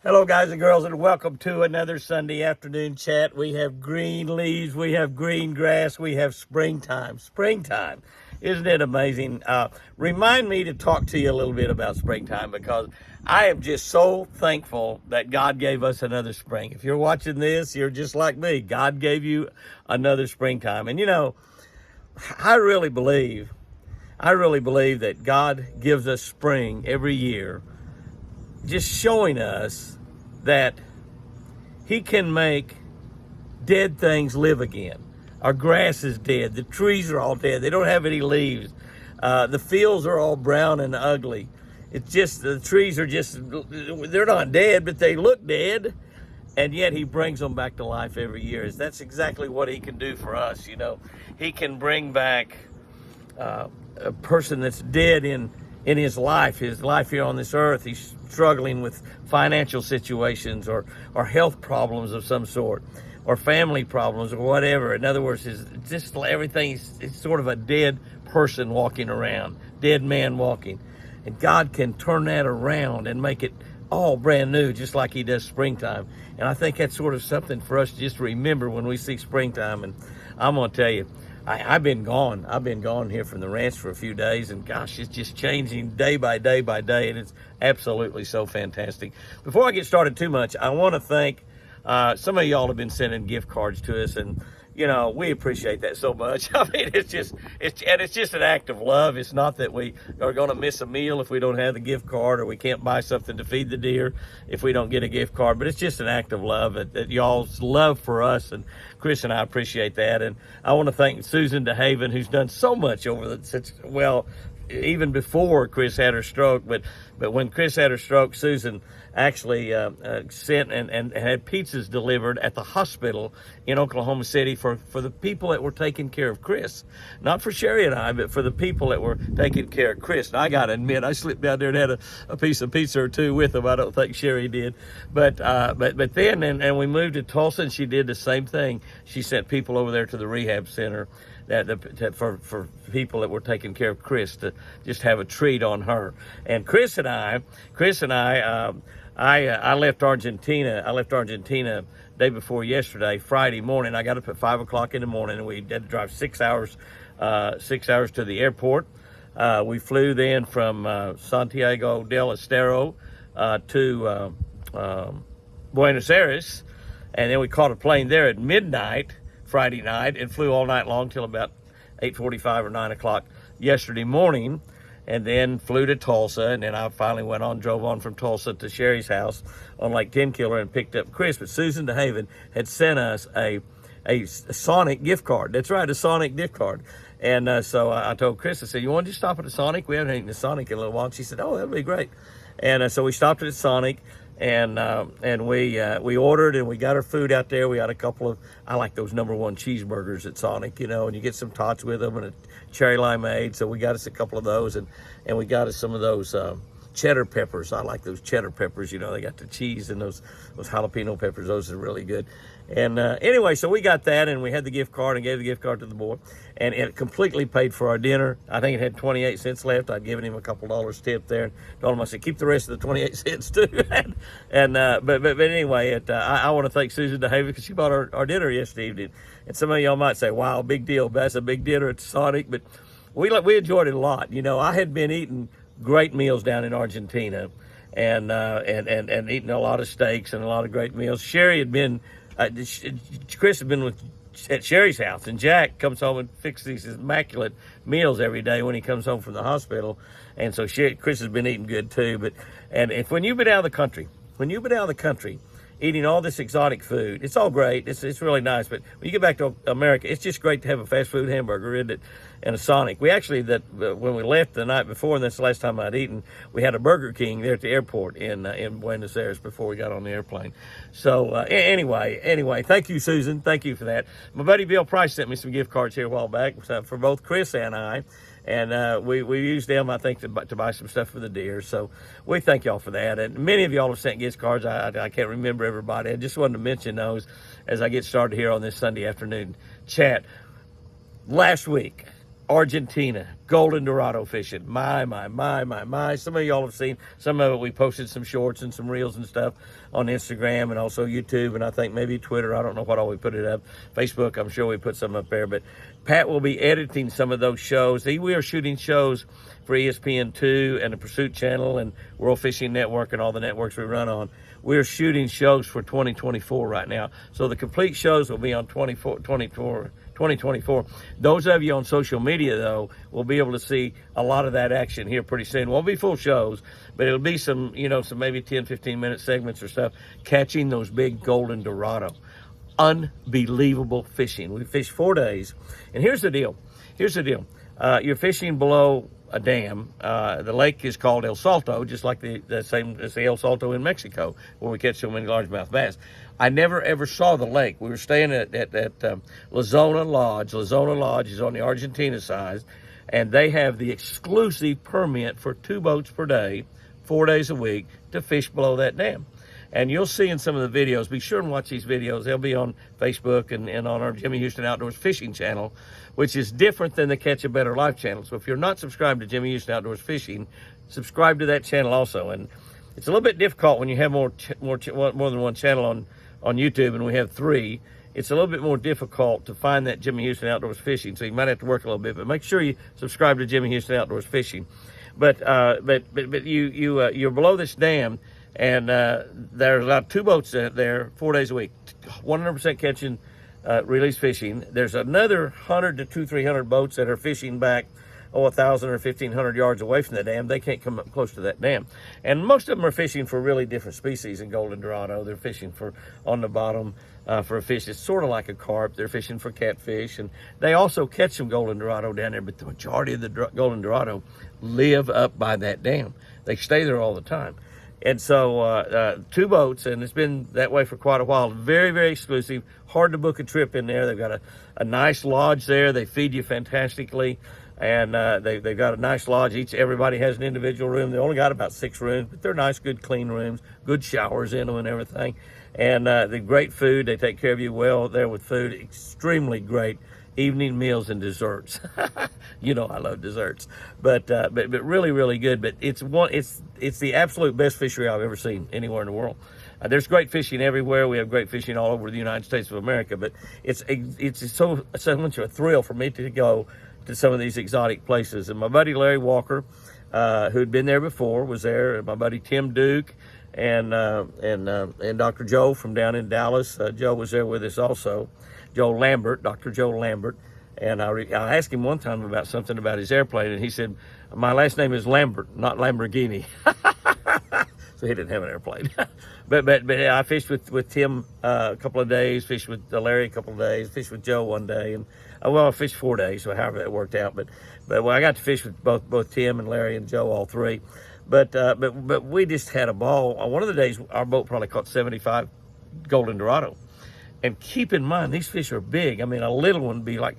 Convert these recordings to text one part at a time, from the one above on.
Hello, guys and girls, and welcome to another Sunday afternoon chat. We have green leaves, we have green grass, we have springtime. Springtime. Isn't it amazing? Remind me to talk to you a little bit about springtime because I am just so thankful that God gave us another spring. If you're watching this, you're just like me. God gave you another springtime. And you know, I really believe that God gives us spring every year, just showing us that he can make dead things live again. Our grass is dead. The trees are all dead. They don't have any leaves. The fields are all brown and ugly. It's just, the trees are just, they're not dead, but they look dead. And yet he brings them back to life every year. That's exactly what he can do for us. You know, he can bring back a person that's dead in his life here on this earth. He's struggling with financial situations or health problems of some sort, or family problems or whatever. In other words, it's just everything. It's sort of a dead person walking around, dead man walking. And God can turn that around and make it all brand new, just like he does springtime. And I think that's sort of something for us just to remember when we see springtime. And I'm going to tell you, I've been gone. I've been gone here from the ranch for a few days, and gosh, it's just changing day by day by day, and it's absolutely so fantastic. Before I get started too much, I want to thank some of y'all have been sending gift cards to us, and you know, we appreciate that so much. I mean, it's just an act of love. It's not that we are going to miss a meal if we don't have the gift card, or we can't buy something to feed the deer if we don't get a gift card. But it's just an act of love that y'all's love for us, and Chris and I appreciate that. And I want to thank Susan DeHaven, who's done so much even before Chris had her stroke. But when Chris had her stroke, Susan actually sent and had pizzas delivered at the hospital in Oklahoma City for the people that were taking care of Chris. Not for Sherry and I, but for the people that were taking care of Chris. And I got to admit, I slipped down there and had a piece of pizza or two with them. I don't think Sherry did. But then, and we moved to Tulsa, and she did the same thing. She sent people over there to the rehab center for people that were taking care of Chris, to just have a treat on her. And Chris and I left Argentina. I left Argentina day before yesterday, Friday morning. I got up at 5 o'clock in the morning, and we had to drive 6 hours to the airport. We flew then from Santiago del Estero to Buenos Aires, and then we caught a plane there at midnight Friday night and flew all night long till about 8:45 or 9 o'clock yesterday morning, and then flew to Tulsa. And then I finally drove on from Tulsa to Sherry's house on Lake Tenkiller and picked up Chris. But Susan DeHaven had sent us a Sonic gift card. That's right, a Sonic gift card. And so I told Chris, I said, you want to just stop at a Sonic? We haven't eaten a Sonic in a little while. And she said, oh, that'd be great. And so we stopped at a Sonic, and we ordered, and we got our food out there. We had a couple of, I like those #1 cheeseburgers at Sonic, you know, and you get some tots with them and a cherry limeade. So we got us a couple of those, and we got us some of those cheddar peppers. I like those cheddar peppers, you know, they got the cheese and those jalapeno peppers. Those are really good. And anyway, so we got that, and we had the gift card and gave the gift card to the boy, and it completely paid for our dinner. I think it had 28 cents left. I'd given him a couple dollars tip there, and told him, I said, keep the rest of the 28 cents too. But anyway, I want to thank Susan DeHaven because she bought our dinner yesterday evening. And some of y'all might say, wow, big deal, that's a big dinner at Sonic, but we enjoyed it a lot. You know, I had been eating great meals down in Argentina, and eating a lot of steaks and a lot of great meals. Sherry had been, Chris had been at Sherry's house, and Jack comes home and fixes these immaculate meals every day when he comes home from the hospital. And so Chris has been eating good too. When you've been out of the country, eating all this exotic food, it's all great. It's really nice. But when you get back to America, it's just great to have a fast food hamburger, isn't it? And a Sonic. We actually, when we left the night before, and that's the last time I'd eaten, we had a Burger King there at the airport in Buenos Aires before we got on the airplane. So anyway, thank you, Susan. Thank you for that. My buddy Bill Price sent me some gift cards here a while back for both Chris and I. And we used them, I think, to buy some stuff for the deer. So we thank y'all for that. And many of y'all have sent gift cards. I can't remember everybody. I just wanted to mention those as I get started here on this Sunday afternoon chat. Last week, Argentina, golden Dorado fishing. My. Some of y'all have seen some of it. We posted some shorts and some reels and stuff on Instagram and also YouTube and I think maybe Twitter. I don't know what all we put it up. Facebook, I'm sure we put some up there. But Pat will be editing some of those shows. We are shooting shows for ESPN2 and the Pursuit Channel and World Fishing Network and all the networks we run on. We're shooting shows for 2024 right now. So the complete shows will be on 2024. Those of you on social media, though, will be able to see a lot of that action here pretty soon. Won't be full shows, but it'll be some maybe 10, 15-minute segments or stuff, catching those big golden Dorado. Unbelievable fishing. We fished 4 days. And here's the deal. You're fishing below a dam. The lake is called El Salto, just like the same as the El Salto in Mexico, where we catch so many largemouth bass. I never ever saw the lake. We were staying at La Zona Lodge. La Zona Lodge is on the Argentina side, and they have the exclusive permit for 2 boats per day, 4 days a week, to fish below that dam. And you'll see in some of the videos, be sure and watch these videos. They'll be on Facebook and on our Jimmy Houston Outdoors Fishing channel, which is different than the Catch a Better Life channel. So if you're not subscribed to Jimmy Houston Outdoors Fishing, subscribe to that channel also. And it's a little bit difficult when you have more than one channel on YouTube, and we have 3. It's a little bit more difficult to find that Jimmy Houston Outdoors Fishing, so you might have to work a little bit. But make sure you subscribe to Jimmy Houston Outdoors Fishing. But you're below this dam. And there's about 2 boats there 4 days a week, 100% catching, release fishing. There's another 100 to 300 boats that are fishing back, 1,000 or 1,500 yards away from the dam. They can't come up close to that dam. And most of them are fishing for really different species in golden Dorado. They're fishing for on the bottom for a fish. It's sort of like a carp. They're fishing for catfish. And they also catch some golden Dorado down there, but the majority of the golden Dorado live up by that dam. They stay there all the time. And so 2 boats, and it's been that way for quite a while. Very, very exclusive. Hard to book a trip in there. They've got a nice lodge there. They feed you fantastically. And they've got a nice lodge. Everybody has an individual room. They only got about 6 rooms, but they're nice, good, clean rooms. Good showers in them and everything. And they're great food. They take care of you well there with food. Extremely great evening meals and desserts. You know I love desserts, but really, really good. But it's the absolute best fishery I've ever seen anywhere in the world. There's great fishing everywhere. We have great fishing all over the United States of America, but it's so much of a thrill for me to go to some of these exotic places. And my buddy Larry Walker, who'd been there before, was there. And my buddy Tim Duke and Dr. Joe from down in Dallas. Joe was there with us also. Dr. Joe Lambert. And I asked him one time about something about his airplane, and he said, my last name is Lambert, not Lamborghini. So he didn't have an airplane. but I fished with Tim a couple of days, fished with Larry a couple of days, fished with Joe one day, and I fished 4 days, so however that worked out. But I got to fish with both Tim and Larry and Joe, all 3. But we just had a ball. On one of the days, our boat probably caught 75 golden Dorado. And keep in mind, these fish are big. I mean, a little one would be like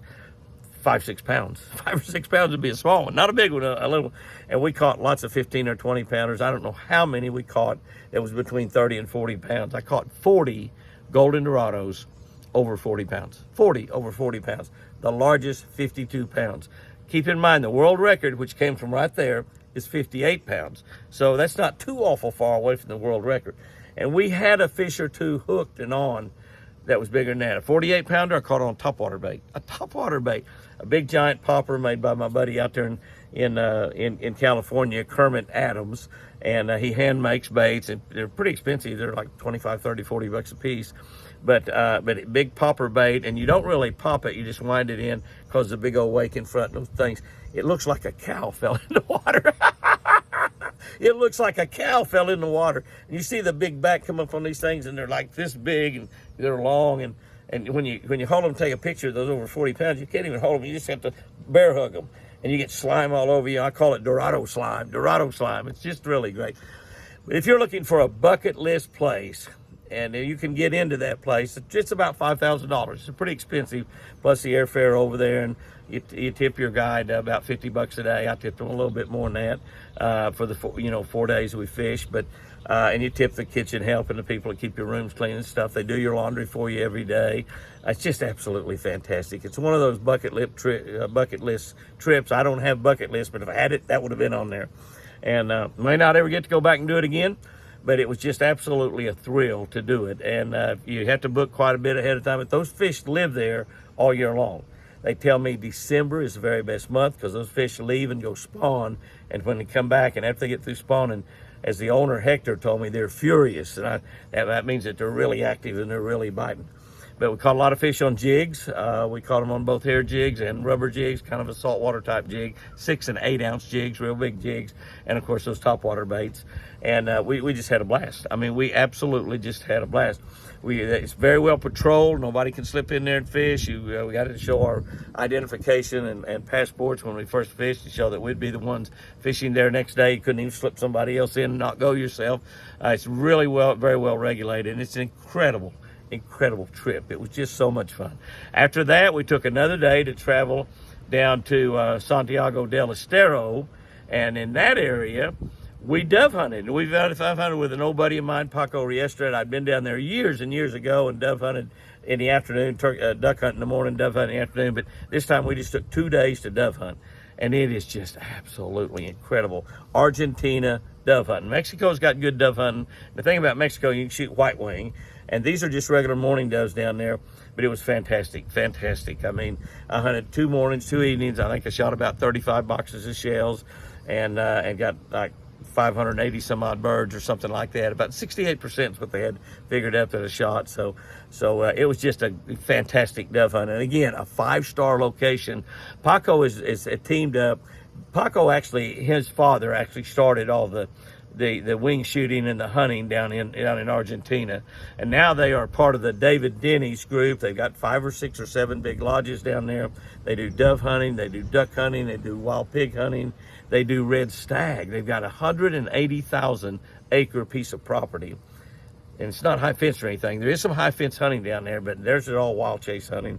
5 or 6 pounds. 5 or 6 pounds would be a small one, not a big one, a little one. And we caught lots of 15 or 20 pounders. I don't know how many we caught. It was between 30 and 40 pounds. I caught 40 golden Dorados over 40 pounds. 40 over 40 pounds. The largest, 52 pounds. Keep in mind, the world record, which came from right there, is 58 pounds. So that's not too awful far away from the world record. And we had a fish or 2 hooked and on that was bigger than that. A 48 pounder I caught on topwater bait. A topwater bait. A big giant popper made by my buddy out there in California, Kermit Adams. And he hand makes baits, and they're pretty expensive. They're like 25, 30, 40 bucks a piece. But big popper bait, and you don't really pop it. You just wind it in because the big old wake in front and those things. It looks like a cow fell in the water. It looks like a cow fell in the water. And you see the big back come up on these things, and they're like this big, and they're long. And when you hold them, take a picture of those over 40 pounds, you can't even hold them. You just have to bear hug them. And you get slime all over you. I call it Dorado slime. Dorado slime. It's just really great. But if you're looking for a bucket list place, and you can get into that place, it's about $5,000. It's pretty expensive, plus the airfare over there, and you tip your guide about $50 a day. I tipped him a little bit more than that for the 4 days we fish. But and you tip the kitchen help and the people that keep your rooms clean and stuff. They do your laundry for you every day. It's just absolutely fantastic. It's one of those bucket list trips. I don't have bucket list, but if I had it, that would have been on there. And may not ever get to go back and do it again, but it was just absolutely a thrill to do it. And you have to book quite a bit ahead of time, but those fish live there all year long. They tell me December is the very best month because those fish leave and go spawn, and when they come back and after they get through spawning, as the owner Hector told me, they're furious, and that means that they're really active and they're really biting. But we caught a lot of fish on jigs. We caught them on both hair jigs and rubber jigs, kind of a saltwater type jig, 6 and 8 ounce jigs, real big jigs, and of course those topwater baits. And we just had a blast. I mean, we absolutely just had a blast. It's very well patrolled. Nobody can slip in there and fish. We got to show our identification and passports when we first fished to show that we'd be the ones fishing there next day. You couldn't even slip somebody else in and not go yourself. It's really very well regulated, and it's an incredible trip. It was just so much fun. After that, we took another day to travel down to Santiago del Estero, and in that area, we dove hunted. We've hunted with an old buddy of mine, Paco Riestra. I'd been down there years and years ago and dove hunted in the afternoon, duck hunt in the morning, dove hunt in the afternoon. But this time we just took 2 days to dove hunt, and it is just absolutely incredible. Argentina dove hunting. Mexico's got good dove hunting. The thing about Mexico, you can shoot white wing, and these are just regular morning doves down there. But it was fantastic. I mean, I hunted 2 mornings, 2 evenings. I think I shot about 35 boxes of shells, and got like 580 some odd birds or something like that. About 68% is what they had figured out that I shot. So it was just a fantastic dove hunt. And again, a 5-star location. Paco is teamed up. Paco his father actually started all the wing shooting and the hunting down in Argentina, and now they are part of the David Denny's group. They've got 5 or 6 or 7 big lodges down there. They do dove hunting, they do duck hunting, they do wild pig hunting, they do red stag. They've got a 180,000 acre piece of property, and it's not high fence or anything. There is some high fence hunting down there, but there's all wild chase hunting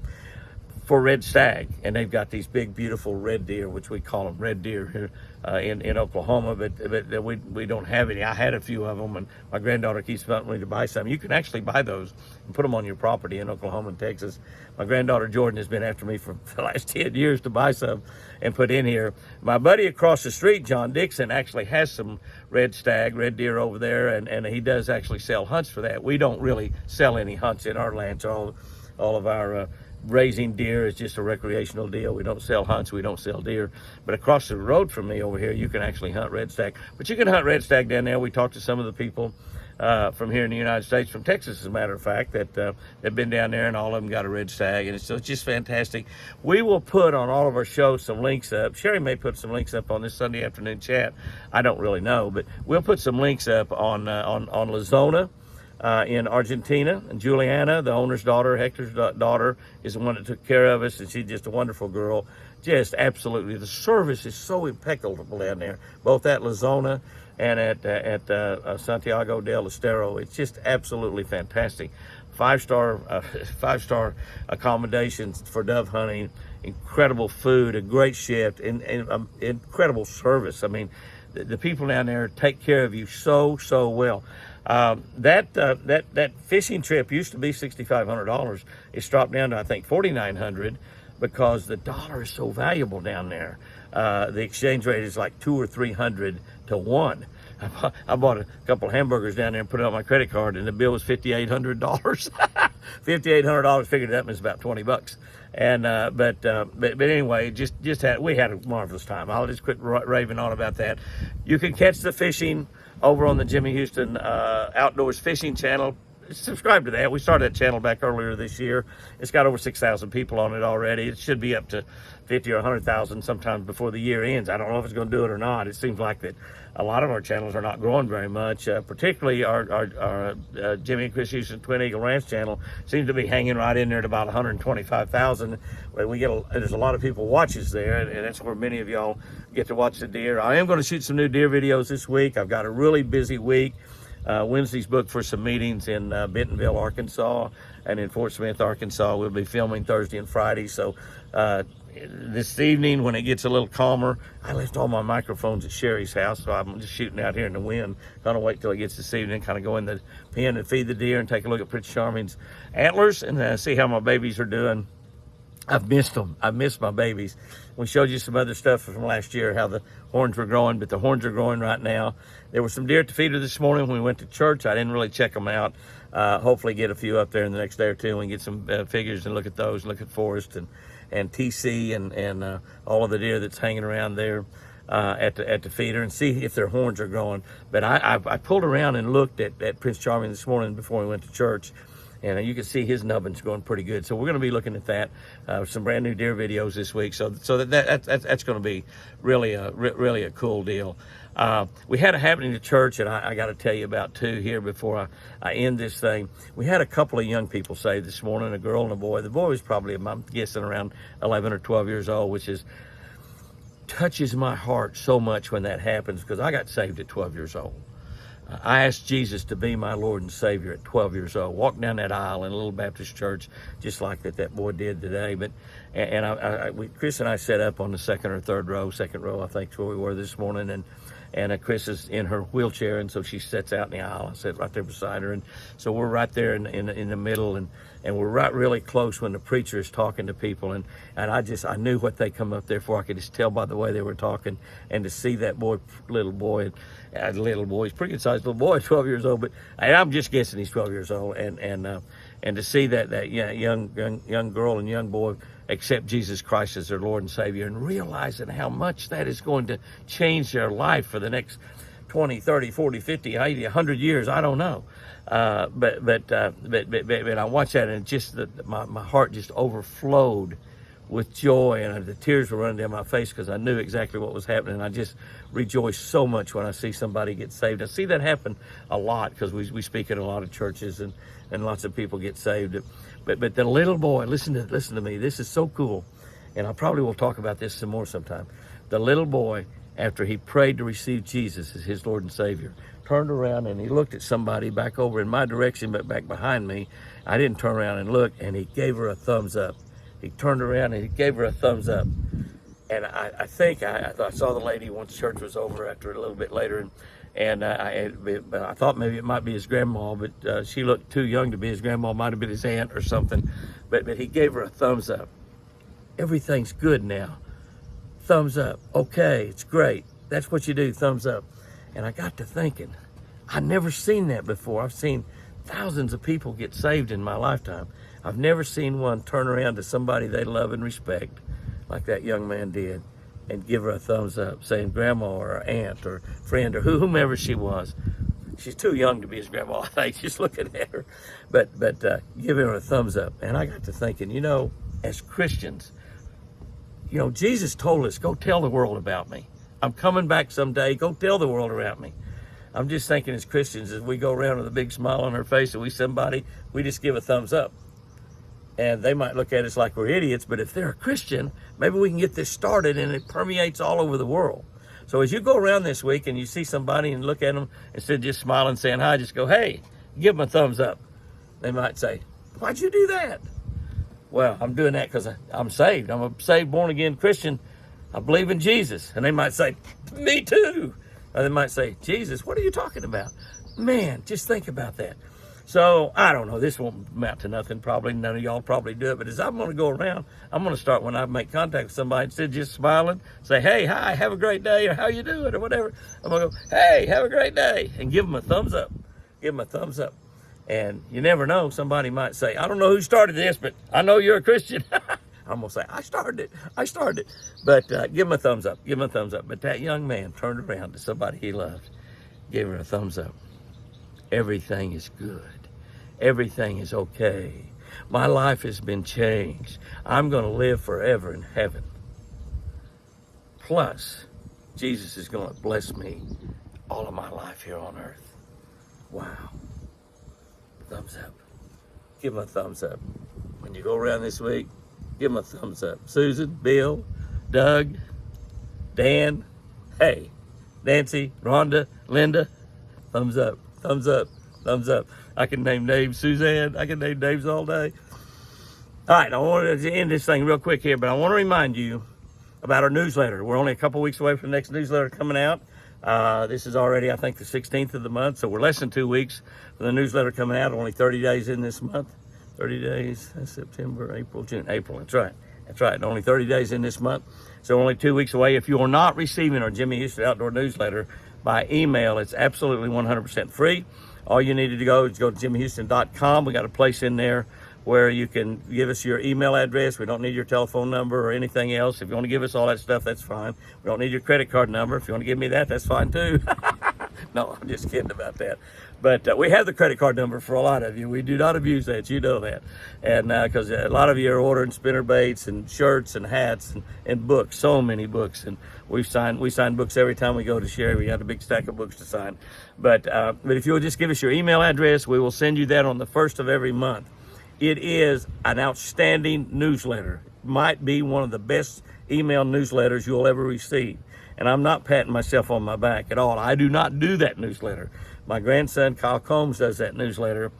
for red stag. And they've got these big beautiful red deer, which we call them red deer here in Oklahoma, but we don't have any. I had a few of them, and my granddaughter keeps wanting me to buy some. You can actually buy those and put them on your property in Oklahoma and Texas. My granddaughter Jordan has been after me for the last 10 years to buy some and put in here. My buddy across the street, John Dixon, actually has some red deer over there, and he does actually sell hunts for that. We don't really sell any hunts in our lands. All of our raising deer is just a recreational deal. We don't sell hunts, we don't sell deer. But across the road from me over here, you can actually hunt red stag. But you can hunt red stag down there. We talked to some of the people from here in the United States, from Texas, as a matter of fact, that have been down there, and all of them got a red stag, and it's just fantastic. We will put on all of our shows some links up. Sherry may put some links up on this Sunday afternoon chat. I don't really know, but we'll put some links up on La Zona in Argentina. And Juliana, the owner's daughter, Hector's daughter, is the one that took care of us, and she's just a wonderful girl. Just absolutely, the service is so impeccable down there, both at La Zona and at Santiago del Estero. It's just absolutely fantastic. 5-star accommodations for dove hunting, incredible food, a great shift, and incredible service. I mean, the people down there take care of you so well. That fishing trip used to be $6,500. It's dropped down to, I think, $4,900 because the dollar is so valuable down there. The exchange rate is like 200 or 300 to 1. I bought a couple of hamburgers down there and put it on my credit card, and the bill was $5,800. $5,800, figured that was about $20. And but anyway, we had a marvelous time. I'll just quit raving on about that. You can catch the fishing over on the Jimmy Houston Outdoors Fishing channel. Subscribe to that. We started that channel back earlier this year. It's got over 6,000 people on it already. It should be up to 50 or 100,000 sometime before the year ends. I don't know if it's going to do it or not. It seems like that a lot of our channels are not growing very much, particularly our Jimmy and Chris Houston Twin Eagle Ranch channel seems to be hanging right in there at about 125,000. There's a lot of people watch us there, and that's where many of y'all get to watch the deer. I am going to shoot some new deer videos this week. I've got a really busy week. Wednesday's booked for some meetings in Bentonville, Arkansas, and in Fort Smith, Arkansas. We'll be filming Thursday and Friday. So this evening when it gets a little calmer, I left all my microphones at Sherry's house, so I'm just shooting out here in the wind. Gonna wait till it gets this evening, kind of go in the pen and feed the deer and take a look at Prince Charming's antlers and see how my babies are doing. I've missed them. I've missed my babies. We showed you some other stuff from last year, how the horns were growing, but the horns are growing right now. There were some deer at the feeder this morning when we went to church. I didn't really check them out. Hopefully get a few up there in the next day or two and get some figures and look at those, look at Forrest and TC and all of the deer that's hanging around there at the feeder and see if their horns are growing. But I pulled around and looked at Prince Charming this morning before we went to church, and you can see his nubbin's going pretty good. So we're going to be looking at that, some brand new deer videos this week. So that's going to be really a cool deal. We had a happening at church, and I got to tell you about two here before I end this thing. We had a couple of young people saved this morning, a girl and a boy. The boy was probably, I'm guessing, around 11 or 12 years old, which touches my heart so much when that happens, because I got saved at 12 years old. I asked Jesus to be my Lord and Savior at 12 years old. Walked down that aisle in a little Baptist church, just like that boy did today. But Chris and I sat up on the second row, I think, is where we were this morning, and Chris is in her wheelchair, and so she sits out in the aisle. I sat right there beside her, and so we're right there in the middle, and we're right really close when the preacher is talking to people, and I knew what they come up there for. I could just tell by the way they were talking, and to see that little boy, he's pretty good sized little boy, 12 years old, but I'm just guessing he's 12 years old, and to see that young girl and young boy accept Jesus Christ as their Lord and Savior, and realizing how much that is going to change their life for the next 20, 30, 40, 50, 80, 100 years, I don't know. But I watched that, and just my heart just overflowed with joy, and the tears were running down my face because I knew exactly what was happening. I just rejoice so much when I see somebody get saved. I see that happen a lot because we speak at a lot of churches, and lots of people get saved. But the little boy, listen to me, this is so cool, and I probably will talk about this some more sometime. The little boy, after he prayed to receive Jesus as his Lord and Savior, turned around and he looked at somebody back over in my direction, but back behind me. I didn't turn around and look, and he gave her a thumbs up. He turned around and he gave her a thumbs up. And I think I saw the lady once church was over after a little bit later, but I thought maybe it might be his grandma, but she looked too young to be his grandma. Might have been his aunt or something. But he gave her a thumbs up. Everything's good now. Thumbs up. Okay, it's great. That's what you do, thumbs up. And I got to thinking, I'd never seen that before. I've seen thousands of people get saved in my lifetime. I've never seen one turn around to somebody they love and respect like that young man did and give her a thumbs up, saying grandma or aunt or friend or whomever she was. She's too young to be his grandma, I think, just looking at her. But giving her a thumbs up. And I got to thinking, as Christians, Jesus told us, go tell the world about me. I'm coming back someday. Go tell the world about me. I'm just thinking as Christians, as we go around with a big smile on our face and we somebody, we just give a thumbs up. And they might look at us like we're idiots, but if they're a Christian, maybe we can get this started and it permeates all over the world. So as you go around this week and you see somebody and look at them, instead of just smiling and saying hi, just go, hey, give them a thumbs up. They might say, why'd you do that? Well, I'm doing that because I'm saved. I'm a saved, born-again Christian. I believe in Jesus. And they might say, me too. Or they might say, Jesus, what are you talking about? Man, just think about that. So, I don't know, this won't amount to nothing probably, none of y'all probably do it, but as I'm going to go around, I'm going to start when I make contact with somebody, instead of just smiling, say, hey, hi, have a great day, or how you doing, or whatever, I'm going to go, hey, have a great day, and give them a thumbs up, and you never know, somebody might say, I don't know who started this, but I know you're a Christian. I'm going to say, I started it, but give them a thumbs up, but that young man turned around to somebody he loved, gave her a thumbs up. Everything is good. Everything is okay. My life has been changed. I'm going to live forever in heaven. Plus, Jesus is going to bless me all of my life here on earth. Wow. Thumbs up. Give him a thumbs up. When you go around this week, give him a thumbs up. Susan, Bill, Doug, Dan, hey, Nancy, Rhonda, Linda, thumbs up. Thumbs up, thumbs up. I can name names, Suzanne. I can name names all day. All right, I want to end this thing real quick here, but I want to remind you about our newsletter. We're only a couple weeks away from the next newsletter coming out. This is already, I think, the 16th of the month, so we're less than 2 weeks for the newsletter coming out. Only 30 days in this month. 30 days, that's September, April, June, April. That's right. That's right. Only 30 days in this month, so only 2 weeks away. If you are not receiving our Jimmy Houston Outdoor newsletter by email, it's absolutely 100% free. All you need to go is go to jimmyhouston.com. We got a place in there where you can give us your email address. We don't need your telephone number or anything else. If you want to give us all that stuff, that's fine. We don't need your credit card number. If you want to give me that, that's fine too. No, I'm just kidding about that. But we have the credit card number for a lot of you. We do not abuse that. You know that. And because a lot of you are ordering spinner baits and shirts and hats and books, so many books. And we sign books every time we go to share. We got a big stack of books to sign. But if you will just give us your email address, we will send you that on the first of every month. It is an outstanding newsletter. It might be one of the best email newsletters you'll ever receive. And I'm not patting myself on my back at all. I do not do that newsletter. My grandson, Kyle Combs, does that newsletter,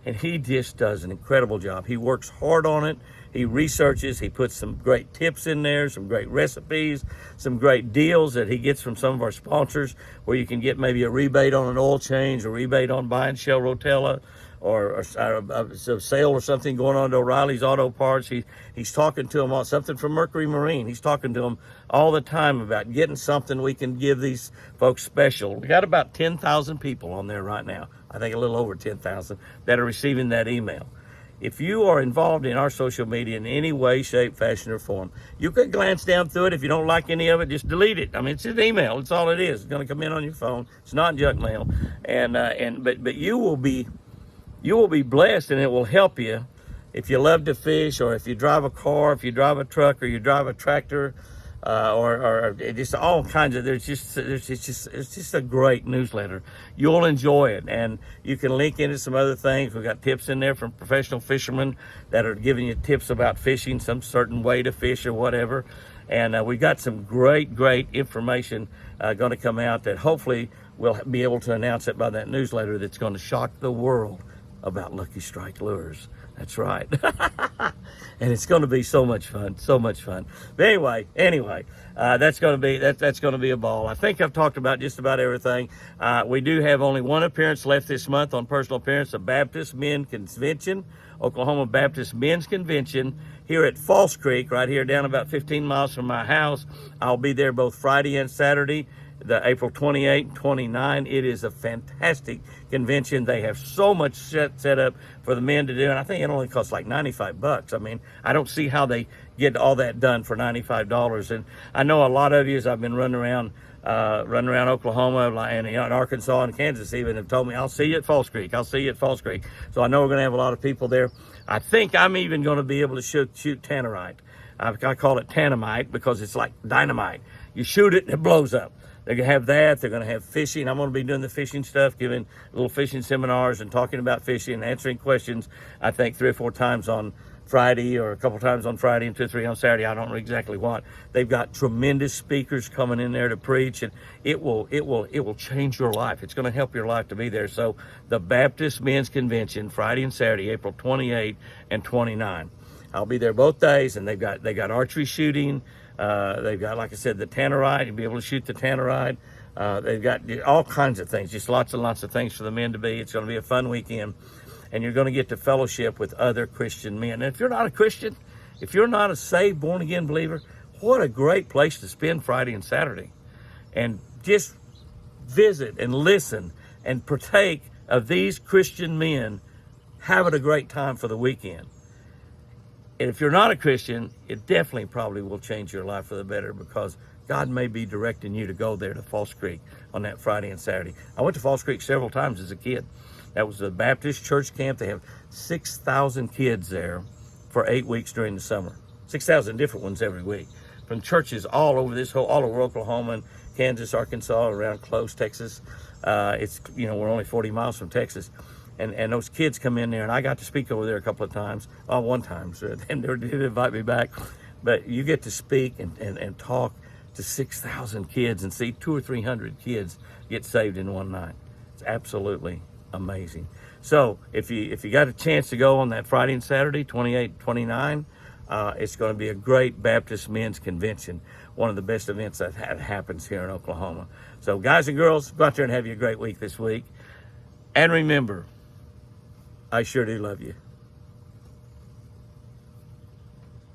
and he just does an incredible job. He works hard on it. He researches. He puts some great tips in there, some great recipes, some great deals that he gets from some of our sponsors where you can get maybe a rebate on an oil change, a rebate on buying Shell Rotella, or a sale or something going on to O'Reilly's Auto Parts. He's talking to them on something from Mercury Marine. He's talking to them all the time about getting something we can give these folks special. We got about 10,000 people on there right now. I think a little over 10,000 that are receiving that email. If you are involved in our social media in any way, shape, fashion, or form, you can glance down through it. If you don't like any of it, just delete it. I mean, it's an email. It's all it is. It's going to come in on your phone. It's not junk mail. But you will be blessed, and it will help you if you love to fish, or if you drive a car, if you drive a truck, or you drive a tractor, or just all kinds of. It's just a great newsletter. You'll enjoy it, and you can link into some other things. We've got tips in there from professional fishermen that are giving you tips about fishing, some certain way to fish or whatever. And we got some great information going to come out that hopefully we'll be able to announce it by that newsletter that's going to shock the world about Lucky Strike lures. That's right. And it's going to be so much fun. But anyway, that's going to be a ball. I think I've talked about just about everything. We do have only one appearance left this month on personal appearance, the Baptist Men Convention, Oklahoma Baptist Men's Convention here at False Creek, right here down about 15 miles from my house. I'll be there both Friday and Saturday, the April 28 and 29. It is a fantastic convention. They have so much set up for the men to do, and I think it only costs like $95. I mean, I don't see how they get all that done for $95. And I know a lot of you, as I've been running around Oklahoma and in Arkansas and Kansas even, have told me, I'll see you at False Creek. So I know we're going to have a lot of people there. I think I'm even going to be able to shoot tannerite. I call it tanamite because it's like dynamite. You shoot it and it blows up. They're going to have that. They're going to have fishing. I'm going to be doing the fishing stuff, giving little fishing seminars and talking about fishing and answering questions, I think 3 or 4 times on Friday, or a couple times on Friday and 2 or 3 on Saturday. I don't know exactly what. They've got tremendous speakers coming in there to preach, and it will change your life. It's going to help your life to be there. So the Baptist Men's Convention, Friday and Saturday, April 28 and 29. I'll be there both days, and they got archery shooting. They've got, like I said, the tannerite. You'll be able to shoot the tannerite. They've got all kinds of things, just lots and lots of things for the men to be. It's going to be a fun weekend, and you're going to get to fellowship with other Christian men. And if you're not a Christian, if you're not a saved, born-again believer, what a great place to spend Friday and Saturday. And just visit and listen and partake of these Christian men having a great time for the weekend. And if you're not a Christian, it definitely probably will change your life for the better, because God may be directing you to go there to False Creek on that Friday and Saturday. I went to False Creek several times as a kid. That was a Baptist church camp. They have 6,000 kids there for 8 weeks during the summer. 6,000 different ones every week, from churches all over all over Oklahoma and Kansas, Arkansas, around close Texas. We're only 40 miles from Texas. And those kids come in there, and I got to speak over there a couple of times. One time, and they did invite me back. But you get to speak and talk to 6,000 kids and see 200 or 300 kids get saved in one night. It's absolutely amazing. So if you got a chance to go on that Friday and Saturday, 28, 29, it's going to be a great Baptist men's convention, one of the best events that happens here in Oklahoma. So guys and girls, go out there and have you a great week this week. And remember, I sure do love you.